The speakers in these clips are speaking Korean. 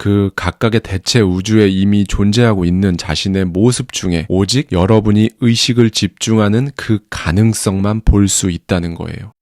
그 각각의 대체 우주에 이미 존재하고 있는 자신의 모습 중에 오직 여러분이 의식을 집중하는 그 가능성만 볼 수 있다는 거예요.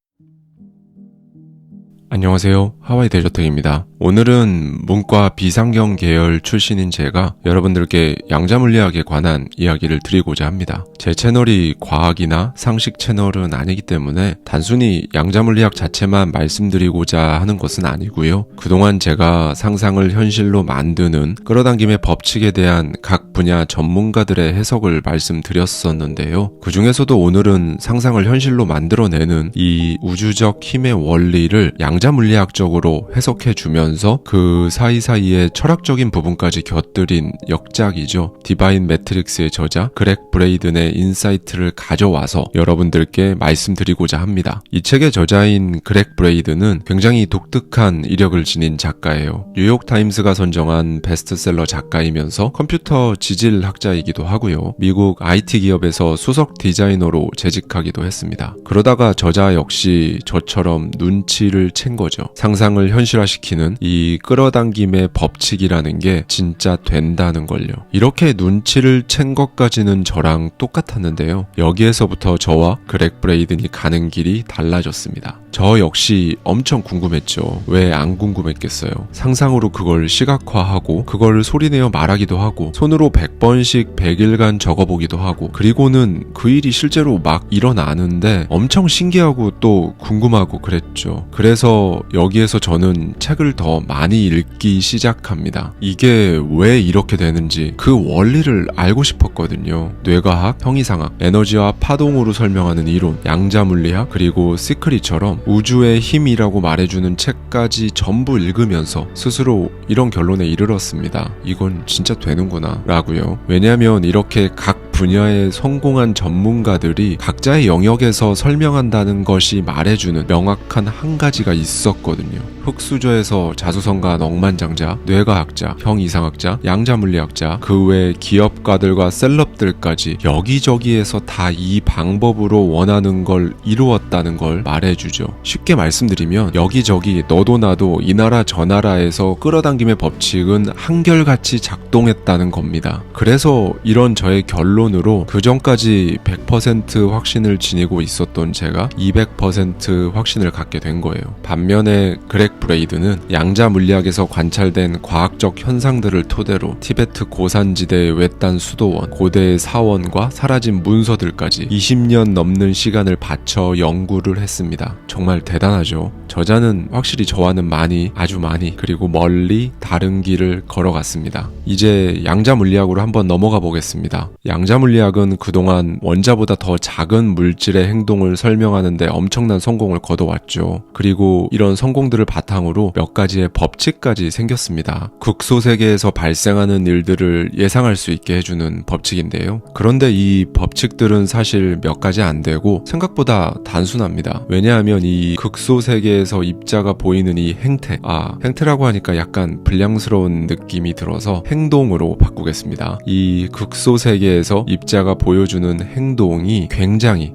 안녕하세요. 하와이 대저택입니다. 오늘은 문과 비상경 계열 출신인 제가 여러분들께 양자물리학에 관한 이야기를 드리고자 합니다. 제 채널이 과학이나 상식 채널은 아니기 때문에 단순히 양자물리학 자체만 말씀드리고자 하는 것은 아니고요. 그동안 제가 상상을 현실로 만드는 끌어당김의 법칙에 대한 각 분야 전문가들의 해석을 말씀드렸었는데요. 그 중에서도 오늘은 상상을 현실로 만들어내는 이 우주적 힘의 원리를 양자물리학적으로 해석해주면서 그 사이사이에 철학적인 부분까지 곁들인 역작이죠. 디바인 매트릭스의 저자 그렉 브레이든의 인사이트를 가져와서 여러분들께 말씀드리고자 합니다. 이 책의 저자인 그렉 브레이든은 굉장히 독특한 이력을 지닌 작가예요. 뉴욕타임스가 선정한 베스트셀러 작가이면서 컴퓨터 지질학자이기도 하고요. 미국 IT 기업에서 수석 디자이너로 재직하기도 했습니다. 그러다가 저자 역시 저처럼 눈치를 챈 거죠. 상상을 현실화시키는 이 끌어당김의 법칙이라는 게 진짜 된다는 걸요. 이렇게 눈치를 챈 것까지는 저랑 똑같았는데요. 여기에서부터 저와 그렉 브레이든이 가는 길이 달라졌습니다. 저 역시 엄청 궁금했죠. 왜 안 궁금했겠어요. 상상으로 그걸 시각화하고 그걸 소리내어 말하기도 하고 손으로 100번씩 100일간 적어보기도 하고 그리고는 그 일이 실제로 막 일어나는데 엄청 신기하고 또 궁금하고 그랬죠. 그래서 여기에서 저는 책을 더 많이 읽기 시작합니다. 이게 왜 이렇게 되는지 그 원리를 알고 싶었거든요. 뇌과학, 형이상학, 에너지와 파동으로 설명하는 이론, 양자물리학, 그리고 시크릿처럼 우주의 힘이라고 말해주는 책까지 전부 읽으면서 스스로 이런 결론에 이르렀습니다. 이건 진짜 되는구나 라고요. 왜냐하면 이렇게 각 분야의 성공한 전문가들이 각자의 영역에서 설명한다는 것이 말해주는 명확한 한 가지가 있었거든요. 흙수저에서 자수성가한 억만장자, 뇌과학자, 형이상학자, 양자물리학자, 그 외 기업가들과 셀럽들까지 여기저기에서 다 이 방법으로 원하는 걸 이루었다는 걸 말해주죠. 쉽게 말씀드리면 여기저기 너도 나도 이 나라 저 나라에서 끌어당김의 법칙은 한결같이 작동했다는 겁니다. 그래서 이런 저의 결론으로 그 전까지 100% 확신을 지니고 있었던 제가 200% 확신을 갖게 된 거예요. 반면에 그렉 브레이든은 양자물리학에서 관찰된 과학적 현상들을 토대로 티베트 고산지대의 외딴 수도원, 고대의 사원과 사라진 문서들까지 20년 넘는 시간을 바쳐 연구를 했습니다. 정말 대단하죠. 저자는 확실히 저와는 많이, 아주 많이, 그리고 멀리 다른 길을 걸어갔습니다. 이제 양자물리학으로 한번 넘어가 보겠습니다. 양자물리학은 그동안 원자보다 더 작은 물질의 행동을 설명하는 데 엄청난 성공을 거둬왔죠. 그리고 이런 성공들을 바탕으로 몇 가지의 법칙까지 생겼습니다. 극소세계에서 발생하는 일들을 예상할 수 있게 해주는 법칙인데요. 그런데 이 법칙들은 사실 몇 가지 안 되고 생각보다 단순합니다. 왜냐하면 이 극소세계에서 입자가 보이는 이 행태라고 하니까 약간 불량스러운 느낌이 들어서 행동으로 바꾸겠습니다. 이 극소세계에서 입자가 보여주는 행동이 굉장히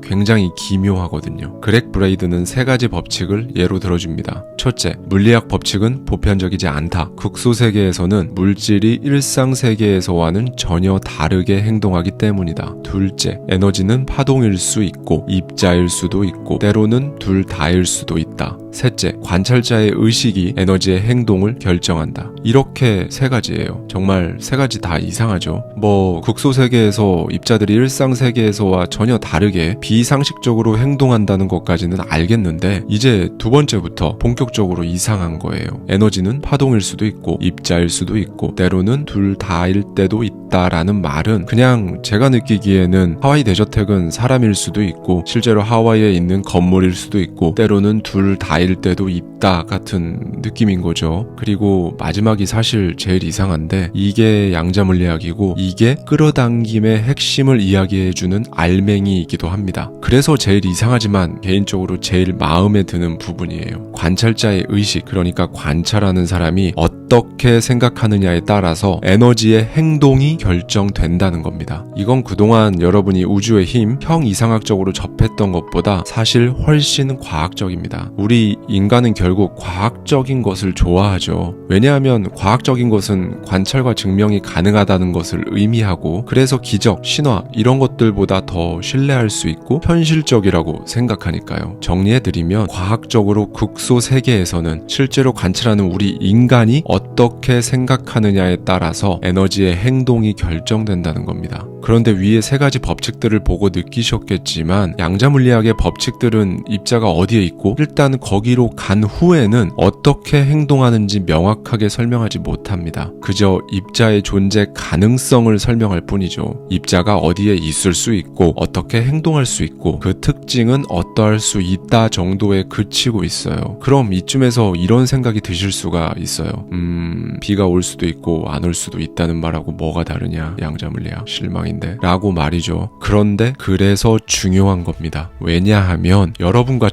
기묘하거든요. 그렉 브레이든은 세 가지 법칙을 예로 들어줍니다. 첫째, 물리학 법칙은 보편적이지 않다. 극소세계에서는 물질이 일상세계에서와는 전혀 다르게 행동하기 때문이다. 둘째, 에너지는 파동일 수 있고 입자일 수도 있고 때로는 둘 다일 수도 있다. 셋째, 관찰자의 의식이 에너지의 행동을 결정한다. 이렇게 세 가지예요. 정말 세 가지 다 이상하죠. 극소세계에서 입자들이 일상세계에서와 전혀 다르게 비상식적으로 행동한다는 것까지는 알겠는데 이제 두 번째부터 본격적으로 이상한 거예요. 에너지는 파동일 수도 있고 입자일 수도 있고 때로는 둘 다일 때도 있다라는 말은 그냥 제가 느끼기에는 하와이 대저택은 사람일 수도 있고 실제로 하와이에 있는 건물일 수도 있고 때로는 둘 다일 때도 있다 같은 느낌인 거죠. 그리고 마지막이 사실 제일 이상한데 이게 양자물리학이고 이게 끌어당김의 핵심을 이야기해주는 알맹이이기도 합니다. 그래서 제일 이상하지만 개인적으로 제일 마음에 드는 부분이에요. 관찰자의 의식, 그러니까 관찰하는 사람이 어떻게 생각하느냐에 따라서 에너지의 행동이 결정된다는 겁니다. 이건 그동안 여러분이 우주의 힘, 형이상학적으로 접했던 것보다 사실 훨씬 과학적입니다. 우리 인간은 결국 과학적인 것을 좋아하죠. 왜냐하면 과학적인 것은 관찰과 증명이 가능하다는 것을 의미하고, 그래서 기적, 신화 이런 것들보다 더 신뢰할 수 있고 현실적이라고 생각하니까요. 정리해드리면 과학적으로 극소 세계에서는 실제로 관찰하는 우리 인간이 어떻게 생각하느냐에 따라서 에너지의 행동이 결정된다는 겁니다. 그런데 위에 세 가지 법칙들을 보고 느끼셨겠지만 양자물리학의 법칙들은 입자가 어디에 있고 일단 거기로 간 후에는 어떻게 행동하는지 명확하게 설명하지 못합니다. 그저 입자의 존재 가능성을 설명할 뿐이죠. 입자가 어디에 있을 수 있고 어떻게 행동할 수 있고 그 특징은 어떠할 수 있다 정도에 그치고 있어요. 그럼 이쯤에서 이런 생각이 드실 수가 있어요. 비가 올 수도 있고 안 올 수도 있다는 말하고 뭐가 다르냐, 양자물리학 실망인데 라고 말이죠. 그런데 그래서 중요한 겁니다. 왜냐하면 여러분과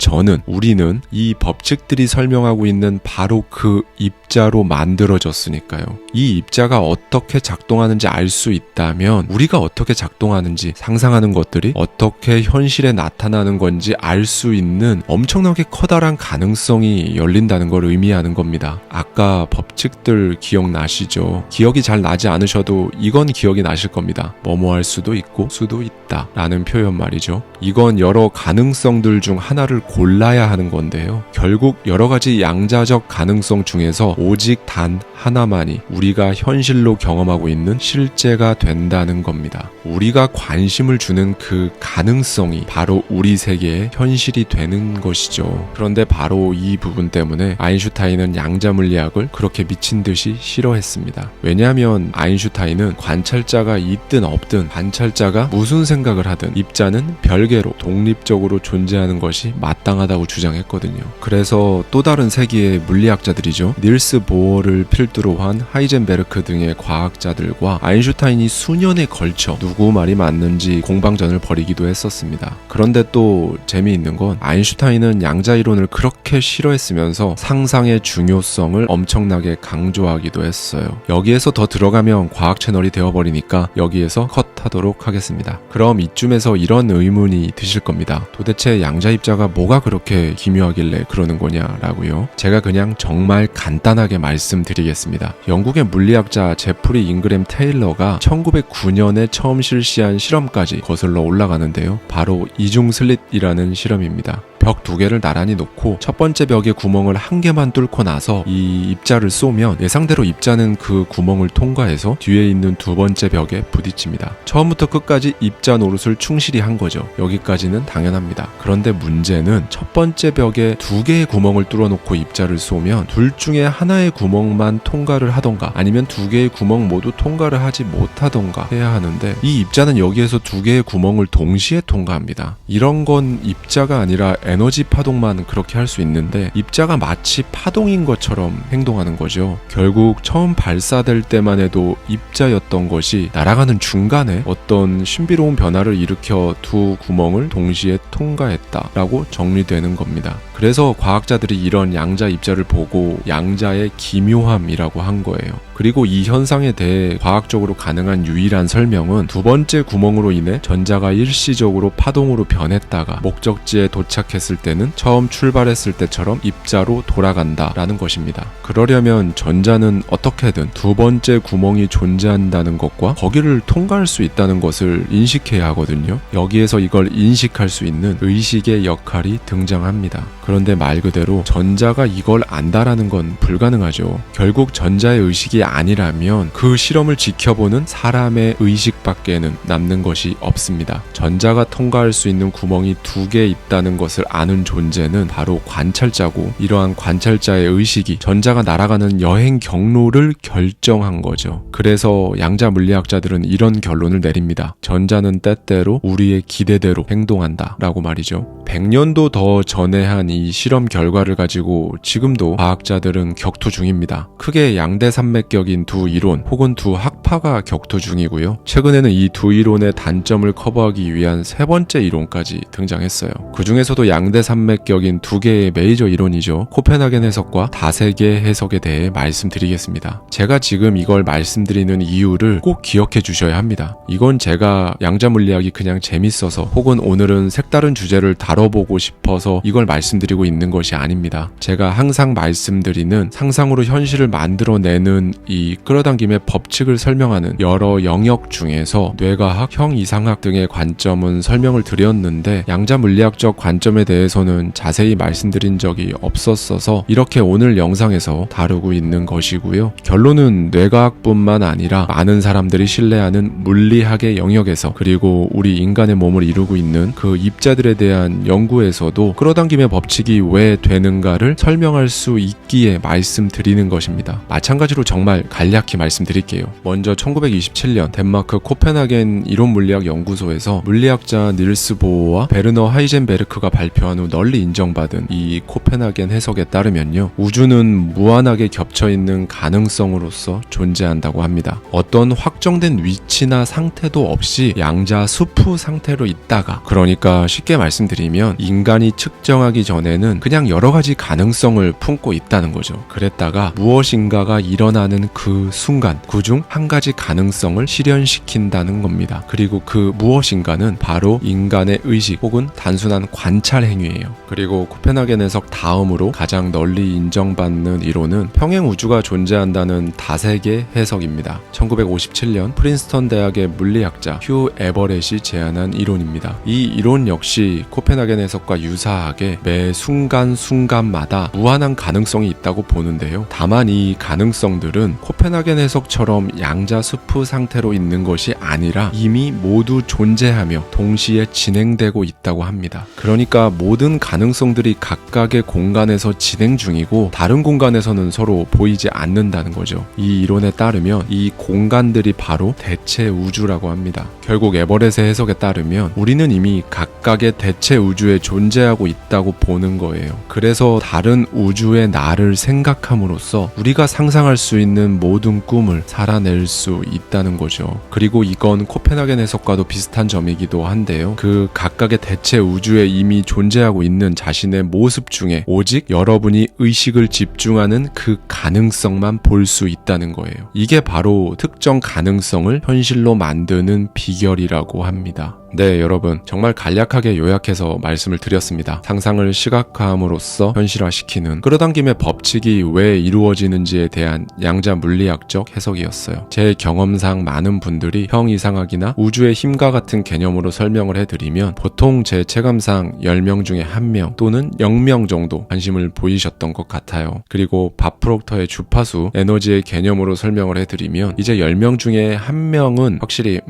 우리는 이 법칙들이 설명하고 있는 바로 그 입자로 만들어졌으니까요. 이 입자가 어떻게 작동하는지 알 수 있다면 우리가 어떻게 작동하는지, 상상하는 것들이 어떻게 현실에 나타나는 건지 알 수 있는 엄청나게 커다란 가능성이 열린다는 걸 의미하는 겁니다. 아까 법칙들 기억나시죠? 기억이 잘 나지 않으셔도 이건 기억이 나실 겁니다. 뭐뭐 할 수도 있고 수도 있다 라는 표현 말이죠. 이건 여러 가능성들 중 하나를 골라야 하는 건데요. 결국 여러 가지 양자적 가능성 중에서 오직 단 하나만이 우리가 현실로 경험하고 있는 실제가 된다는 겁니다. 우리가 관심을 주는 그 가능성이 바로 우리 세계의 현실이 되는 것이죠. 그런데 바로 이 부분 때문에 아인슈타인은 양자물리학을 그렇게 미친 듯이 싫어했습니다. 왜냐하면 아인슈타인은 관찰자가 있든 없든 관찰자가 무슨 생각을 하든 입자는 별개로 독립적으로 존재하는 것이 마땅하다고 주장했거든요. 그래서 또 다른 세계의 물리학자들이죠. 닐스 보어를 필두로 한 하이젠베르크 등의 과학자들과 아인슈타인이 수년에 걸쳐 누구 말이 맞는지 공방전을 벌이기도 했었습니다. 그런데 또 재미있는 건 아인슈타인은 양자이론을 그렇게 싫어했으면서 상상의 중요성을 엄청나게 강조하기도 했어요. 여기에서 더 들어가면 과학 채널이 되어버리니까 여기에서 컷하도록 하겠습니다. 그럼 이쯤에서 이런 의문이 드실 겁니다. 도대체 양자입자가 뭐가 그렇게 기묘하길래 그러는 거냐라고요. 제가 그냥 정말 간단하게 말씀드리겠습니다. 영국의 물리학자 제프리 잉그램 테일러가 1909년에 처음 실시한 실험까지 거슬러 올라가는데요. 바로 이중슬릿이라는 실험입니다. 벽 2개를 나란히 놓고 첫 번째 벽에 구멍을 1개만 뚫고 나서 이 입자를 쏘면 예상대로 입자는 그 구멍을 통과해서 뒤에 있는 두 번째 벽에 부딪힙니다. 처음부터 끝까지 입자 노릇을 충실히 한 거죠. 여기까지는 당연합니다. 그런데 문제는 첫 번째 벽에 2개의 구멍을 뚫어놓고 입자를 쏘면 둘 중에 하나의 구멍만 통과를 하던가 아니면 2개의 구멍 모두 통과를 하지 못하던가 해야 하는데 이 입자는 여기에서 2개의 구멍을 동시에 통과합니다. 이런 건 입자가 아니라 에너지 파동만 그렇게 할 수 있는데 입자가 마치 파동인 것처럼 행동하는 거죠. 결국 처음 발사될 때만 해도 입자였던 것이 날아가는 중간에 어떤 신비로운 변화를 일으켜 두 구멍을 동시에 통과했다라고 정리되는 겁니다. 그래서 과학자들이 이런 양자 입자를 보고 양자의 기묘함이라고 한 거예요. 그리고 이 현상에 대해 과학적으로 가능한 유일한 설명은 두 번째 구멍으로 인해 전자가 일시적으로 파동으로 변했다가 목적지에 도착했을 때는 처음 출발했을 때처럼 입자로 돌아간다라는 것입니다. 그러려면 전자는 어떻게든 두 번째 구멍이 존재한다는 것과 거기를 통과할 수 있다는 것을 인식해야 하거든요. 여기에서 이걸 인식할 수 있는 의식의 역할이 등장합니다. 그런데 말 그대로 전자가 이걸 안다라는 건 불가능하죠. 결국 전자의 의식이 아니라면 그 실험을 지켜보는 사람의 의식밖에는 남는 것이 없습니다. 전자가 통과할 수 있는 구멍이 2개 있다는 것을 아는 존재는 바로 관찰자고 이러한 관찰자의 의식이 전자가 날아가는 여행 경로를 결정한 거죠. 그래서 양자 물리학자들은 이런 결론을 내립니다. 전자는 때때로 우리의 기대대로 행동한다 라고 말이죠. 100년도 더 전에 한 이 실험 결과를 가지고 지금도 과학자들은 격투 중입니다. 크게 양대 산맥계 이례적인 두 이론 혹은 두 학파가 격투 중이고요. 최근에는 이 두 이론의 단점을 커버하기 위한 세 번째 이론까지 등장했어요. 그 중에서도 양대 산맥격인 두 개의 메이저 이론이죠. 코펜하겐 해석과 다세계 해석에 대해 말씀드리겠습니다. 제가 지금 이걸 말씀드리는 이유를 꼭 기억해 주셔야 합니다. 이건 제가 양자물리학이 그냥 재밌어서 혹은 오늘은 색다른 주제를 다뤄보고 싶어서 이걸 말씀드리고 있는 것이 아닙니다. 제가 항상 말씀드리는 상상으로 현실을 만들어내는 이 끌어당김의 법칙을 설명하는 여러 영역 중에서 뇌과학, 형이상학 등의 관점은 설명을 드렸는데 양자물리학적 관점에 대해서는 자세히 말씀드린 적이 없었어서 이렇게 오늘 영상에서 다루고 있는 것이고요. 결론은 뇌과학뿐만 아니라 많은 사람들이 신뢰하는 물리학의 영역에서 그리고 우리 인간의 몸을 이루고 있는 그 입자들에 대한 연구에서도 끌어당김의 법칙이 왜 되는가를 설명할 수 있기에 말씀드리는 것입니다. 마찬가지로 정말 간략히 말씀드릴게요. 먼저 1927년 덴마크 코펜하겐 이론물리학 연구소에서 물리학자 닐스 보어와 베르너 하이젠베르크가 발표한 후 널리 인정받은 이 코펜하겐 해석에 따르면요, 우주는 무한하게 겹쳐있는 가능성으로서 존재한다고 합니다. 어떤 확정된 위치나 상태도 없이 양자 수프 상태로 있다가, 그러니까 쉽게 말씀드리면 인간이 측정하기 전에는 그냥 여러 가지 가능성을 품고 있다는 거죠. 그랬다가 무엇인가가 일어나는 그 순간 그중 한 가지 가능성을 실현시킨다는 겁니다. 그리고 그 무엇인가는 바로 인간의 의식 혹은 단순한 관찰 행위예요. 그리고 코펜하겐 해석 다음으로 가장 널리 인정받는 이론은 평행 우주가 존재한다는 다세계 해석입니다. 1957년 프린스턴 대학의 물리학자 휴 에버렛이 제안한 이론입니다. 이 이론 역시 코펜하겐 해석과 유사하게 매 순간순간마다 무한한 가능성이 있다고 보는데요. 다만 이 가능성들은 코펜하겐 해석처럼 양자 수프 상태로 있는 것이 아니라 이미 모두 존재하며 동시에 진행되고 있다고 합니다. 그러니까 모든 가능성들이 각각의 공간에서 진행 중이고 다른 공간에서는 서로 보이지 않는다는 거죠. 이 이론에 따르면 이 공간들이 바로 대체 우주라고 합니다. 결국 에버렛의 해석에 따르면 우리는 이미 각각의 대체 우주에 존재하고 있다고 보는 거예요. 그래서 다른 우주의 나를 생각함으로써 우리가 상상할 수 있는 모든 꿈을 살아낼 수 있다는 거죠. 그리고 이건 코펜하겐 해석과도 비슷한 점이기도 한데요. 그 각각의 대체 우주에 이미 존재하고 있는 자신의 모습 중에 오직 여러분이 의식을 집중하는 그 가능성만 볼 수 있다는 거예요. 이게 바로 특정 가능성을 현실로 만드는 비결이라고 합니다. 네, 여러분, 정말 간략하게 요약해서 말씀을 드렸습니다. 상상을 시각화함으로써 현실화시키는 끌어당김의 법칙이 왜 이루어지는지에 대한 양자 물리학적 해석이었어요. 제 경험상 많은 분들이 형이상학이나 우주의 힘과 같은 개념으로 설명을 해드리면 보통 제 체감상 10명 중에 1명 또는 0명 정도 관심을 보이셨던 것 같아요. 그리고 밥 프록터의 주파수 에너지의 개념으로 설명을 해드리면 이제 10명 중에 1명은 확실히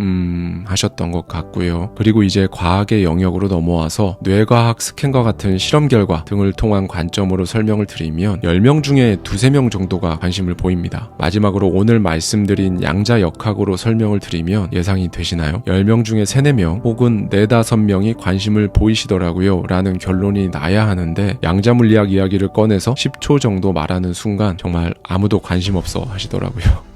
하셨던 것 같고요. 그리고 이제 과학의 영역으로 넘어와서 뇌과학 스캔과 같은 실험 결과 등을 통한 관점으로 설명을 드리면 10명 중에 2-3명 정도가 관심을 보입니다. 마지막으로 오늘 말씀드린 양자 역학으로 설명을 드리면 예상이 되시나요? 10명 중에 3-4명 혹은 4-5명이 관심을 보이시더라고요 라는 결론이 나야 하는데, 양자물리학 이야기를 꺼내서 10초 정도 말하는 순간 정말 아무도 관심 없어 하시더라고요.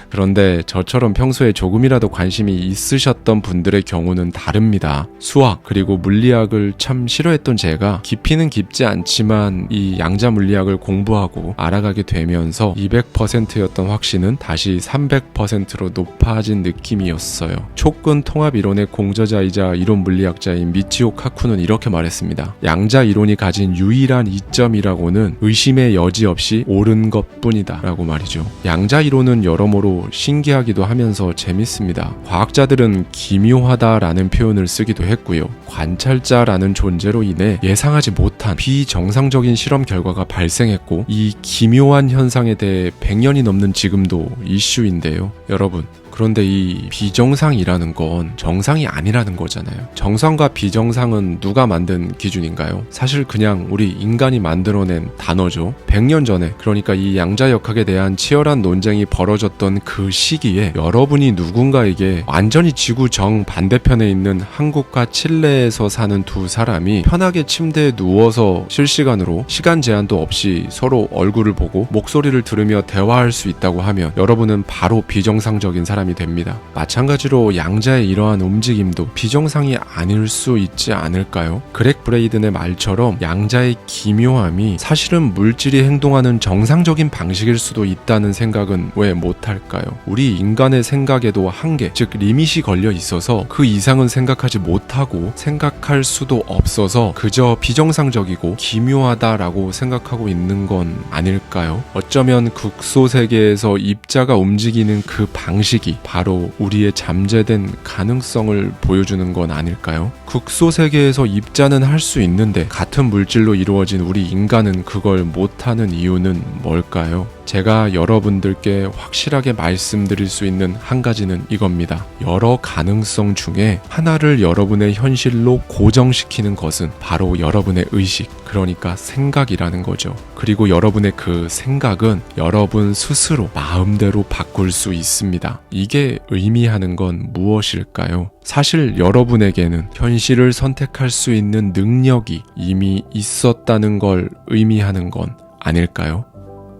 그런데 저처럼 평소에 조금이라도 관심이 있으셨던 분들의 경우는 다릅니다. 수학 그리고 물리학을 참 싫어했던 제가 깊이는 깊지 않지만 이 양자 물리학을 공부하고 알아가게 되면서 200%였던 확신은 다시 300%로 높아진 느낌이었어요. 촉근 통합 이론의 공저자이자 이론 물리학자인 미치오 카쿠는 이렇게 말했습니다. 양자 이론이 가진 유일한 이점이라고는 의심의 여지 없이 옳은 것뿐이다 라고 말이죠. 양자 이론은 여러모로 신기하기도 하면서 재밌습니다. 과학자들은 기묘하다라는 표현을 쓰기도 했고요. 관찰자라는 존재로 인해 예상하지 못한 비정상적인 실험 결과가 발생했고, 이 기묘한 현상에 대해 100년이 넘는 지금도 이슈인데요. 여러분, 그런데 이 비정상이라는 건 정상이 아니라는 거잖아요. 정상과 비정상은 누가 만든 기준인가요? 사실 그냥 우리 인간이 만들어낸 단어죠. 100년 전에, 그러니까 이 양자역학에 대한 치열한 논쟁이 벌어졌던 그 시기에 여러분이 누군가에게 완전히 지구 정반대편에 있는 한국과 칠레에서 사는 두 사람이 편하게 침대에 누워서 실시간으로 시간 제한도 없이 서로 얼굴을 보고 목소리를 들으며 대화할 수 있다고 하면 여러분은 바로 비정상적인 사람이 됩니다. 마찬가지로 양자의 이러한 움직임도 비정상이 아닐 수 있지 않을까요? 그렉 브레이든의 말처럼 양자의 기묘함이 사실은 물질이 행동하는 정상적인 방식일 수도 있다는 생각은 왜 못할까요? 우리 인간의 생각에도 한계, 즉 리밋이 걸려 있어서 그 이상은 생각하지 못하고 생각할 수도 없어서 그저 비정상적이고 기묘하다라고 생각하고 있는 건 아닐까요? 어쩌면 극소세계에서 입자가 움직이는 그 방식이 바로 우리의 잠재된 가능성을 보여주는 건 아닐까요? 극소세계에서 입자는 할 수 있는데 같은 물질로 이루어진 우리 인간은 그걸 못하는 이유는 뭘까요? 제가 여러분들께 확실하게 말씀드릴 수 있는 한 가지는 이겁니다. 여러 가능성 중에 하나를 여러분의 현실로 고정시키는 것은 바로 여러분의 의식, 그러니까 생각이라는 거죠. 그리고 여러분의 그 생각은 여러분 스스로 마음대로 바꿀 수 있습니다. 이게 의미하는 건 무엇일까요? 사실 여러분에게는 현실을 선택할 수 있는 능력이 이미 있었다는 걸 의미하는 건 아닐까요?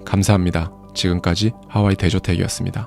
감사합니다. 지금까지 하와이 대저택이었습니다.